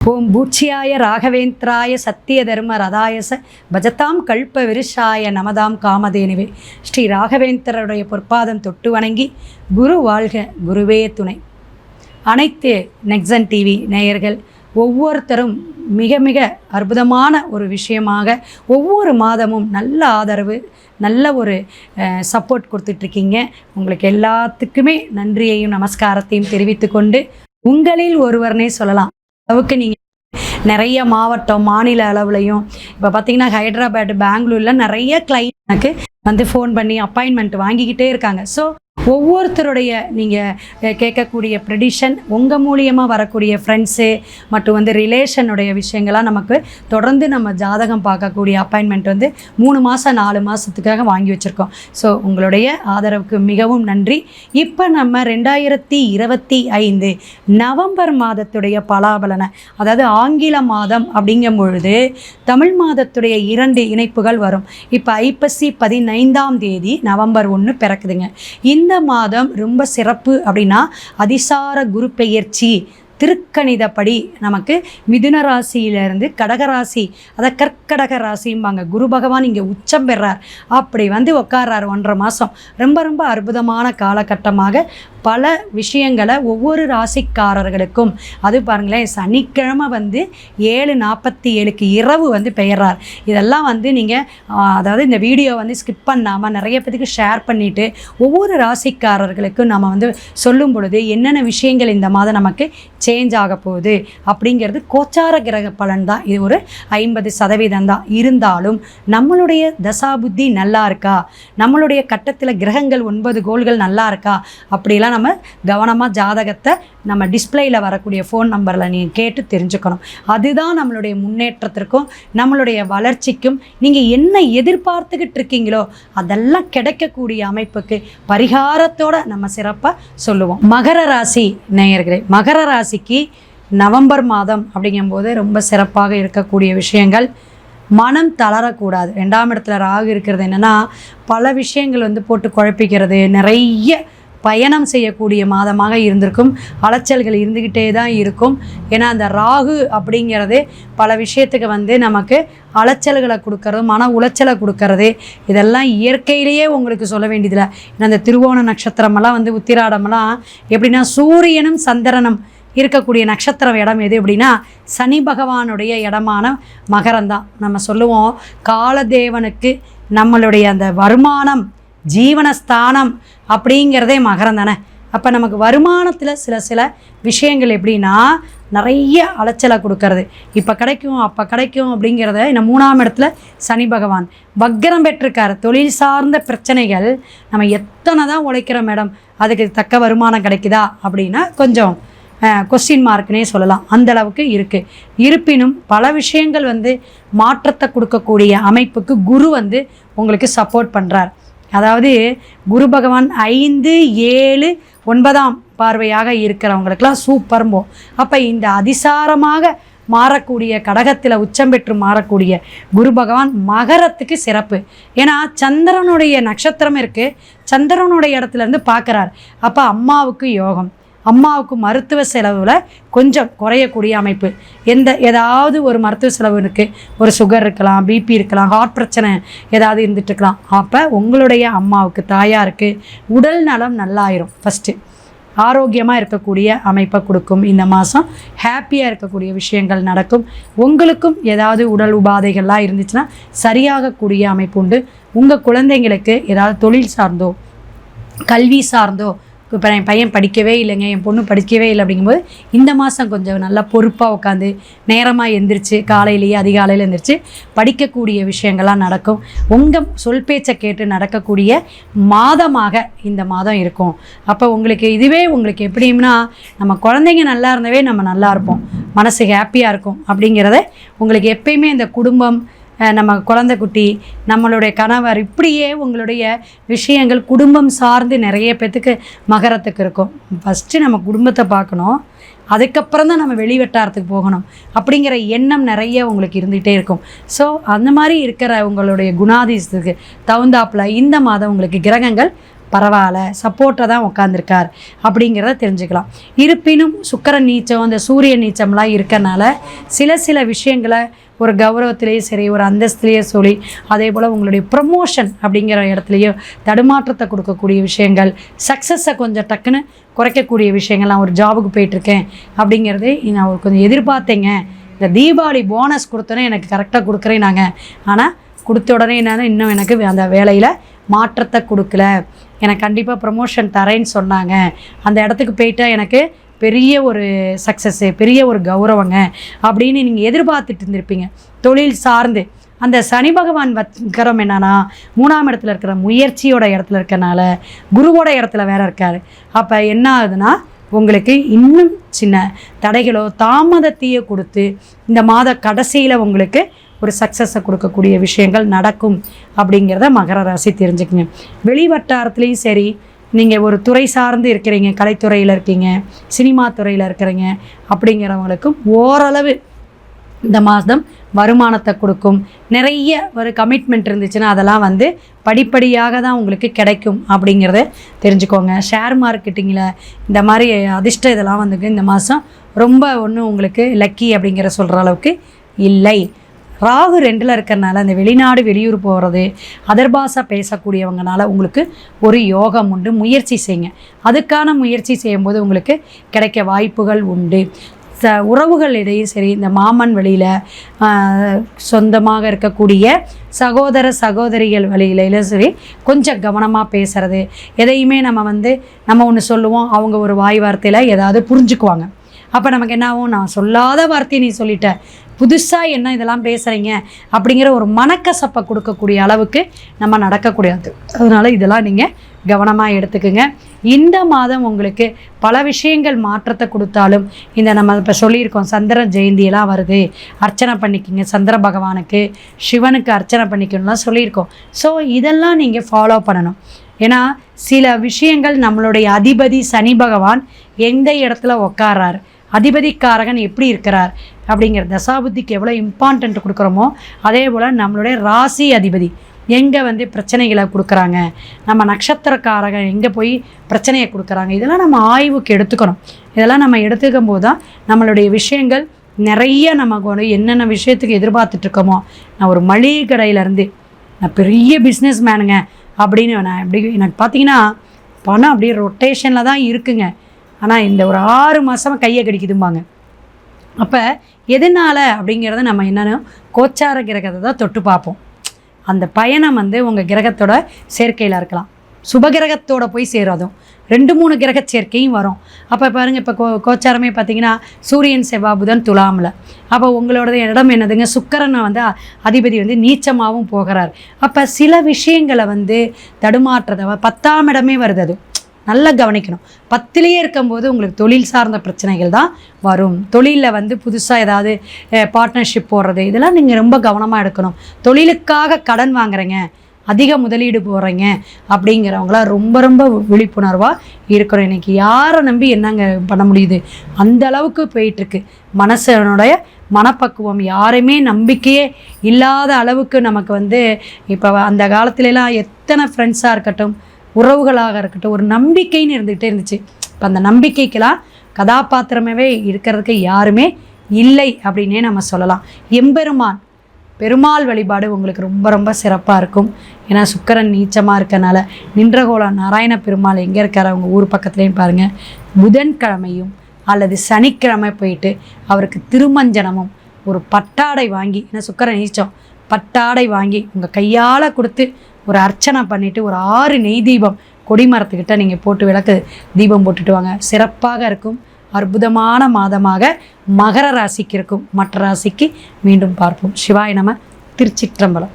ஓம் பூச்சியாய ராகவேந்திராய சத்திய தர்ம ரதாயச பஜதாம் கல்ப விருஷாய நமதாம் காமதேனுவே. ஸ்ரீ ராகவேந்திரருடைய பொற்பாதம் தொட்டு வணங்கி குரு வாழ்க, குருவே துணை. அனைத்து நெக்ஸன் டிவி நேயர்கள் ஒவ்வொருத்தரும் மிக மிக அற்புதமான ஒரு விஷயமாக ஒவ்வொரு மாதமும் நல்ல ஆதரவு, நல்ல ஒரு சப்போர்ட் கொடுத்துட்ருக்கீங்க. உங்களுக்கு எல்லாத்துக்குமே நன்றியையும் நமஸ்காரத்தையும் தெரிவித்து கொண்டு, உங்களில் ஒருவர்னே சொல்லலாம் அளவுக்கு நீங்கள் நிறைய மாவட்டம் மாநில அளவுலையும் இப்போ பார்த்தீங்கன்னா ஹைதராபாத், பெங்களூரில் நிறைய கிளைண்ட் எனக்கு வந்து ஃபோன் பண்ணி அப்பாயின்மெண்ட் வாங்கிக்கிட்டே இருக்காங்க. ஸோ ஒவ்வொருத்தருடைய நீங்கள் கேட்கக்கூடிய ப்ரெடிஷன், உங்கள் மூலியமாக வரக்கூடிய ஃப்ரெண்ட்ஸு மற்றும் வந்து ரிலேஷனுடைய விஷயங்களாக நமக்கு தொடர்ந்து நம்ம ஜாதகம் பார்க்கக்கூடிய அப்பாயின்மெண்ட் வந்து 3 மாதம் 4 மாதத்துக்காக வாங்கி வச்சுருக்கோம். ஸோ உங்களுடைய ஆதரவுக்கு மிகவும் நன்றி. இப்போ நம்ம 2025 நவம்பர் மாதத்துடைய பலாபலனை, அதாவது ஆங்கில மாதம் அப்படிங்கும் பொழுது தமிழ் மாதத்துடைய 2 இணைப்புகள் வரும். இப்போ ஐப்பசி 15ஆம் தேதி நவம்பர் 1 பிறக்குதுங்க. இந்த மாதம் ரொம்ப சிறப்பு அப்படின்னா அதிசார குரு பெயர்ச்சி. திருக்கணிதப்படி நமக்கு மிதுன ராசியிலிருந்து கடகராசி, அதை கற்கடக ராசிம்பாங்க. குரு பகவான் இங்கே உச்சம் பெறார், அப்படி வந்து உட்கார்றார் 1.5 மாதம். ரொம்ப ரொம்ப அற்புதமான காலகட்டமாக பல விஷயங்களை ஒவ்வொரு ராசிக்காரர்களுக்கும், அது பாருங்களேன், சனிக்கிழமை வந்து 7:47 இரவு வந்து பெயர்றார். இதெல்லாம் வந்து நீங்கள் அதாவது இந்த வீடியோ வந்து ஸ்கிப் பண்ணாமல் நிறைய பேருக்கு ஷேர் பண்ணிவிட்டு ஒவ்வொரு ராசிக்காரர்களுக்கும் நம்ம வந்து சொல்லும் பொழுது என்னென்ன விஷயங்கள் இந்த மாதம் நமக்கு சேஞ்ச் ஆக போகுது அப்படிங்கிறது கோச்சார கிரக பலன் தான். இது ஒரு 50% தான். இருந்தாலும் நம்மளுடைய தசாபுத்தி நல்லா இருக்கா, நம்மளுடைய கட்டத்தில் கிரகங்கள் 9 கோள்கள் நல்லா இருக்கா, அப்படிலாம் நம்ம கவனமாக ஜாதகத்தை நம்ம டிஸ்பிளேயில் வரக்கூடிய ஃபோன் நம்பரில் நீங்கள் கேட்டு தெரிஞ்சுக்கணும். அதுதான் நம்மளுடைய முன்னேற்றத்திற்கும் நம்மளுடைய வளர்ச்சிக்கும் நீங்கள் என்ன எதிர்பார்த்துக்கிட்டு இருக்கீங்களோ அதெல்லாம் கிடைக்கக்கூடிய அமைப்புக்கு பரிகாரத்தோடு நம்ம சிறப்பாக சொல்லுவோம். மகர ராசி நேயர்களே, மகர ராசிக்கு நவம்பர் மாதம் அப்படிங்கும்போது ரொம்ப சிறப்பாக இருக்கக்கூடிய விஷயங்கள், மனம் தளரக்கூடாது. 2ஆம் இடத்துல ராகு இருக்கிறது என்னென்னா பல விஷயங்கள் வந்து போட்டு குழப்பிக்கிறது, நிறைய பயணம் செய்யக்கூடிய மாதமாக இருந்திருக்கும். அலைச்சல்கள் இருந்துக்கிட்டே தான் இருக்கும். ஏன்னா அந்த ராகு அப்படிங்கிறது பல விஷயத்துக்கு வந்து நமக்கு அலைச்சல்களை கொடுக்கறது, மன உளைச்சலை கொடுக்கறது, இதெல்லாம் இயற்கையிலேயே உங்களுக்கு சொல்ல வேண்டியதில்லை. ஏன்னா அந்த திருவோண நட்சத்திரமெல்லாம் வந்து உத்திராடமெல்லாம் எப்படின்னா சூரியனும் சந்திரனும் இருக்கக்கூடிய நட்சத்திரம் இடம் எது அப்படின்னா சனி பகவானுடைய இடமான மகரம்தான். நம்ம சொல்லுவோம் காலதேவனுக்கு நம்மளுடைய அந்த வருமானம், ஜீவனஸ்தானம் அப்படிங்கிறதே மகரம் தானே. அப்போ நமக்கு வருமானத்தில் சில விஷயங்கள் எப்படின்னா நிறைய அலைச்சலை கொடுக்கறது, இப்போ கிடைக்கும் அப்போ கிடைக்கும் அப்படிங்கிறத. இந்த 3ஆம் இடத்துல சனி பகவான் வக்ரம் பெற்றிருக்கார். தொழில் சார்ந்த பிரச்சனைகள், நம்ம எத்தனை தான் உழைக்கிறோம் மேடம், அதுக்கு தக்க வருமானம் கிடைக்குதா அப்படின்னா கொஞ்சம் கொஸ்டின் மார்க்னே சொல்லலாம். அந்தளவுக்கு இருக்குது. இருப்பினும் பல விஷயங்கள் வந்து மாற்றத்தை கொடுக்கக்கூடிய அமைப்புக்கு குரு வந்து உங்களுக்கு சப்போர்ட் பண்ணுறார். அதாவது குரு பகவான் 5, 7, 9ஆம் பார்வையாக இருக்கிறவங்களுக்கெல்லாம் சூப்பர்ம்போ. அப்போ இந்த அதிசாரமாக மாறக்கூடிய கடகத்தில் உச்சம் பெற்று மாறக்கூடிய குரு பகவான் மகரத்துக்கு சிறப்பு. ஏன்னா சந்திரனுடைய நட்சத்திரம் இருக்குது, சந்திரனுடைய இடத்துலேருந்து பார்க்குறார். அப்போ அம்மாவுக்கு யோகம், அம்மாவுக்கு மருத்துவ செலவில் கொஞ்சம் குறையக்கூடிய அமைப்பு. ஏதாவது ஒரு மருத்துவ செலவு இருக்குது, ஒரு சுகர் இருக்கலாம், பிபி இருக்கலாம், ஹார்ட் பிரச்சனை ஏதாவது இருந்துட்டு இருக்கலாம். அப்போ உங்களுடைய அம்மாவுக்கு, தாயாருக்கு உடல் நலம் நல்லாயிரும். ஃபஸ்ட்டு ஆரோக்கியமாக இருக்கக்கூடிய அமைப்பை கொடுக்கும். இந்த மாதம் ஹாப்பியாக இருக்கக்கூடிய விஷயங்கள் நடக்கும். உங்களுக்கும் ஏதாவது உடல் உபாதைகள்லாம் இருந்துச்சுன்னா சரியாகக்கூடிய அமைப்பு உண்டு. உங்கள் குழந்தைங்களுக்கு ஏதாவது தொழில் சார்ந்தோ கல்வி சார்ந்தோ, இப்போ என் பையன் படிக்கவே இல்லைங்க, என் பொண்ணு படிக்கவே இல்லை அப்படிங்கும்போது இந்த மாதம் கொஞ்சம் நல்லா பொறுப்பாக உட்காந்து நேரமாக எந்திரிச்சு காலையிலேயே அதிகாலையில் எந்திரிச்சு படிக்கக்கூடிய விஷயங்கள்லாம் நடக்கும். உங்கள் சொல் பேச்சை கேட்டு நடக்கக்கூடிய மாதமாக இந்த மாதம் இருக்கும். அப்போ உங்களுக்கு இதுவே உங்களுக்கு எப்படின்னா நம்ம குழந்தைங்க நல்லா இருந்தவே நம்ம நல்லா இருப்போம், மனசு ஹாப்பியாக இருக்கும். அப்படிங்கிறத உங்களுக்கு எப்பயுமே இந்த குடும்பம், நம்ம குழந்தை குட்டி, நம்மளுடைய கணவர், இப்படியே உங்களுடைய விஷயங்கள் குடும்பம் சார்ந்து நிறைய பேத்துக்கு மகரத்துக்கு இருக்கும். ஃபஸ்ட்டு நம்ம குடும்பத்தை பார்க்கணும், அதுக்கப்புறம் தான் நம்ம வெளிவட்டாரத்துக்கு போகணும் அப்படிங்கிற எண்ணம் நிறைய உங்களுக்கு இருந்துகிட்டே இருக்கும். ஸோ அந்த மாதிரி இருக்கிற உங்களுடைய குணாதிசத்துக்கு தகுந்தாப்பில் இந்த மாதம் உங்களுக்கு கிரகங்கள் பரவாயில்ல, சப்போர்ட்டாக தான் உட்காந்துருக்கார் அப்படிங்கிறத தெரிஞ்சுக்கலாம். இருப்பினும் சுக்கிரன் நீச்சம், அந்த சூரிய நீச்சம்லாம் இருக்கறனால சில விஷயங்களை ஒரு கௌரவத்திலேயே சரி, ஒரு அந்தஸ்துலேயே சொல்லி, அதே போல் உங்களுடைய ப்ரமோஷன் அப்படிங்கிற இடத்துலையோ தடுமாற்றத்தை கொடுக்கக்கூடிய விஷயங்கள், சக்ஸஸை கொஞ்சம் டக்குன்னு குறைக்கக்கூடிய விஷயங்கள். நான் ஒரு ஜாபுக்கு போயிட்டுருக்கேன் அப்படிங்கிறது நான் ஒரு கொஞ்சம் எதிர்பார்த்தேங்க, இந்த தீபாவளி போனஸ் கொடுத்தோன்னே எனக்கு கரெக்டாக கொடுக்குறேன் நாங்கள், ஆனால் கொடுத்த உடனே என்னென்னா இன்னும் எனக்கு அந்த வேலையில் மாற்றத்தை கொடுக்கல, எனக்கு கண்டிப்பாக ப்ரமோஷன் தரேன்னு சொன்னாங்க, அந்த இடத்துக்கு போயிட்டால் எனக்கு பெரிய ஒரு சக்ஸஸ்ஸு, பெரிய ஒரு கௌரவங்க அப்படின்னு நீங்கள் எதிர்பார்த்துட்டு இருந்திருப்பீங்க. தொழில் சார்ந்து அந்த சனி பகவான் வக்கரம் என்னன்னா 3ஆம் இடத்துல இருக்கிற முயற்சியோட இடத்துல இருக்கனால குருவோட இடத்துல வேற இருக்கார். அப்போ என்ன ஆகுதுன்னா உங்களுக்கு இன்னும் சின்ன தடைகளோ தாமதத்தையோ கொடுத்து இந்த மாத கடைசியில் உங்களுக்கு ஒரு சக்ஸஸை கொடுக்கக்கூடிய விஷயங்கள் நடக்கும் அப்படிங்கிறத மகர ராசி தெரிஞ்சுக்கங்க. வெளி வட்டாரத்துலேயும் சரி, நீங்கள் ஒரு துறை சார்ந்து இருக்கிறீங்க, கலைத்துறையில் இருக்கீங்க, சினிமா துறையில் இருக்கிறீங்க அப்படிங்கிறவங்களுக்கும் ஓரளவு இந்த மாதம் வருமானத்தை கொடுக்கும். நிறைய ஒரு கமிட்மெண்ட் இருந்துச்சுன்னா அதெல்லாம் படிப்படியாக தான் உங்களுக்கு கிடைக்கும் அப்படிங்கிறத தெரிஞ்சுக்கோங்க. ஷேர் மார்க்கெட்டிங்கில் இந்த மாதிரி அதிர்ஷ்டம் இதெல்லாம் இந்த மாதம் ரொம்ப ஒன்றும் உங்களுக்கு லக்கி அப்படிங்கிற சொல்கிற அளவுக்கு இல்லை. ராகு 2ல் இருக்கிறனால அந்த வெளிநாடு வெளியூர் போகிறது, அதர் பாஷை பேசக்கூடியவங்கனால உங்களுக்கு ஒரு யோகம் உண்டு. முயற்சி செய்யுங்க. அதுக்கான முயற்சி செய்யும்போது உங்களுக்கு கிடைக்க வாய்ப்புகள் உண்டு. உறவுகள் இடையும் சரி, இந்த மாமன் வழியில் சொந்தமாக இருக்கக்கூடிய சகோதர சகோதரிகள் வழியிலும் சரி கொஞ்சம் கவனமாக பேசுகிறது. எதையுமே நம்ம ஒன்று சொல்லுவோம், அவங்க ஒரு வாய் வார்த்தையில் ஏதாவது புரிஞ்சுக்குவாங்க. அப்போ நமக்கு என்ன ஆகும், நான் சொல்லாத வார்த்தையை நீ சொல்லிட்ட, புதுசாக என்ன இதெல்லாம் பேசுகிறீங்க அப்படிங்கிற ஒரு மனக்கசப்பை கொடுக்கக்கூடிய அளவுக்கு நம்ம நடக்கக்கூடாது. அதனால் இதெல்லாம் நீங்கள் கவனமாக எடுத்துக்குங்க. இந்த மாதம் உங்களுக்கு பல விஷயங்கள் மாற்றத்தை கொடுத்தாலும், இந்த நம்ம இப்போ சொல்லியிருக்கோம் சந்திர ஜெயந்தியெல்லாம் வருது, அர்ச்சனை பண்ணிக்கிங்க, சந்திர பகவானுக்கு சிவனுக்கு அர்ச்சனை பண்ணிக்கணும்லாம் சொல்லியிருக்கோம். ஸோ இதெல்லாம் நீங்கள் ஃபாலோ பண்ணணும். ஏன்னா சில விஷயங்கள் நம்மளுடைய அதிபதி சனி பகவான் எந்த இடத்துல உட்காரார், அதிபதிக்காரகன் எப்படி இருக்கிறார் அப்படிங்கிற தசாபுத்திக்கு எவ்வளோ இம்பார்ட்டன்ட் கொடுக்குறோமோ அதே போல் நம்மளுடைய ராசி அதிபதி எங்கே பிரச்சனைகளை கொடுக்குறாங்க, நம்ம நட்சத்திரக்காரகன் எங்கே போய் பிரச்சனையை கொடுக்குறாங்க, இதெல்லாம் நம்ம ஆய்வுக்கு எடுத்துக்கணும். இதெல்லாம் நம்ம எடுத்துக்கும் போது தான் நம்மளுடைய விஷயங்கள் நிறைய நமக்கு என்னென்ன விஷயத்துக்கு எதிர்பார்த்துட்ருக்கோமோ, நான் ஒரு மளிகை கடையிலேருந்து நான் பெரிய பிஸ்னஸ் மேனுங்க அப்படின்னு நான் எனக்கு பார்த்தீங்கன்னா பணம் அப்படியே ரொட்டேஷனில் தான் இருக்குங்க, ஆனால் இந்த ஒரு 6 மாதமாக கையை கடிக்குதும்பாங்க. அப்போ எதனால் அப்படிங்கிறத நம்ம என்னென்னு கோச்சார கிரகத்தை தான் தொட்டு பார்ப்போம். அந்த பயணம் உங்கள் கிரகத்தோட சேர்க்கையில் இருக்கலாம், சுபகிரகத்தோடு போய் சேராதும், 2-3 கிரக சேர்க்கையும் வரும். அப்போ பாருங்கள், இப்போ கோச்சாரமே பார்த்திங்கன்னா சூரியன் செவ்வாய் புதன் துலாமில். அப்போ உங்களோட இடம் என்னதுங்க, சுக்கிரனை அதிபதி நீச்சமாகவும் போகிறார். அப்போ சில விஷயங்களை தடுமாற்றதை 10ஆம் இடமே வருது, அது நல்லா கவனிக்கணும். 10லேயே இருக்கும்போது உங்களுக்கு தொழில் சார்ந்த பிரச்சனைகள் தான் வரும். தொழிலில் புதுசாக ஏதாவது பார்ட்னர்ஷிப் போடுறது, இதெல்லாம் நீங்கள் ரொம்ப கவனமாக எடுக்கணும். தொழிலுக்காக கடன் வாங்குறீங்க, அதிக முதலீடு போடுறீங்க அப்படிங்கிறவங்களாம் ரொம்ப ரொம்ப விழிப்புணர்வாக இருக்கணும். இன்றைக்கி யாரை நம்பி என்னங்க பண்ண முடியுது, அந்த அளவுக்கு போயிட்டுருக்கு மனசனுடைய மனப்பக்குவம். யாரையுமே நம்பிக்கையே இல்லாத அளவுக்கு நமக்கு இப்போ அந்த காலத்துலலாம் எத்தனை ஃப்ரெண்ட்ஸாக இருக்கட்டும், உறவுகளாக இருக்கட்டும், ஒரு நம்பிக்கைன்னு இருந்துக்கிட்டே இருந்துச்சு. இப்போ அந்த நம்பிக்கைக்கெல்லாம் கதாபாத்திரமே இருக்கிறதுக்கு யாருமே இல்லை அப்படின்னே நம்ம சொல்லலாம். எம்பெருமான் பெருமாள் வழிபாடு உங்களுக்கு ரொம்ப ரொம்ப சிறப்பாக இருக்கும். ஏன்னா சுக்கிரன் நீச்சமாக இருக்கனால நின்றகோலம் நாராயண பெருமாள் எங்கே இருக்கார், அவங்க ஊர் பக்கத்துலேயும் பாருங்கள். புதன்கிழமையும் அல்லது சனிக்கிழமை போயிட்டு அவருக்கு திருமஞ்சனமும் ஒரு பட்டாடை வாங்கி, ஏன்னா சுக்கிரன் நீச்சம், பட்டாடை வாங்கி உங்கள் கையால் கொடுத்து ஒரு அர்ச்சனை பண்ணிவிட்டு ஒரு 6 நெய் தீபம் கொடிமரத்துக்கிட்ட நீங்கள் போட்டு விளக்கு தீபம் போட்டுட்டு வாங்க. சிறப்பாக இருக்கும். அற்புதமான மாதமாக மகர ராசிக்கு இருக்கும். மற்ற ராசிக்கு மீண்டும் பார்ப்போம். சிவாய நம. திருச்சிற்றம்பலம்.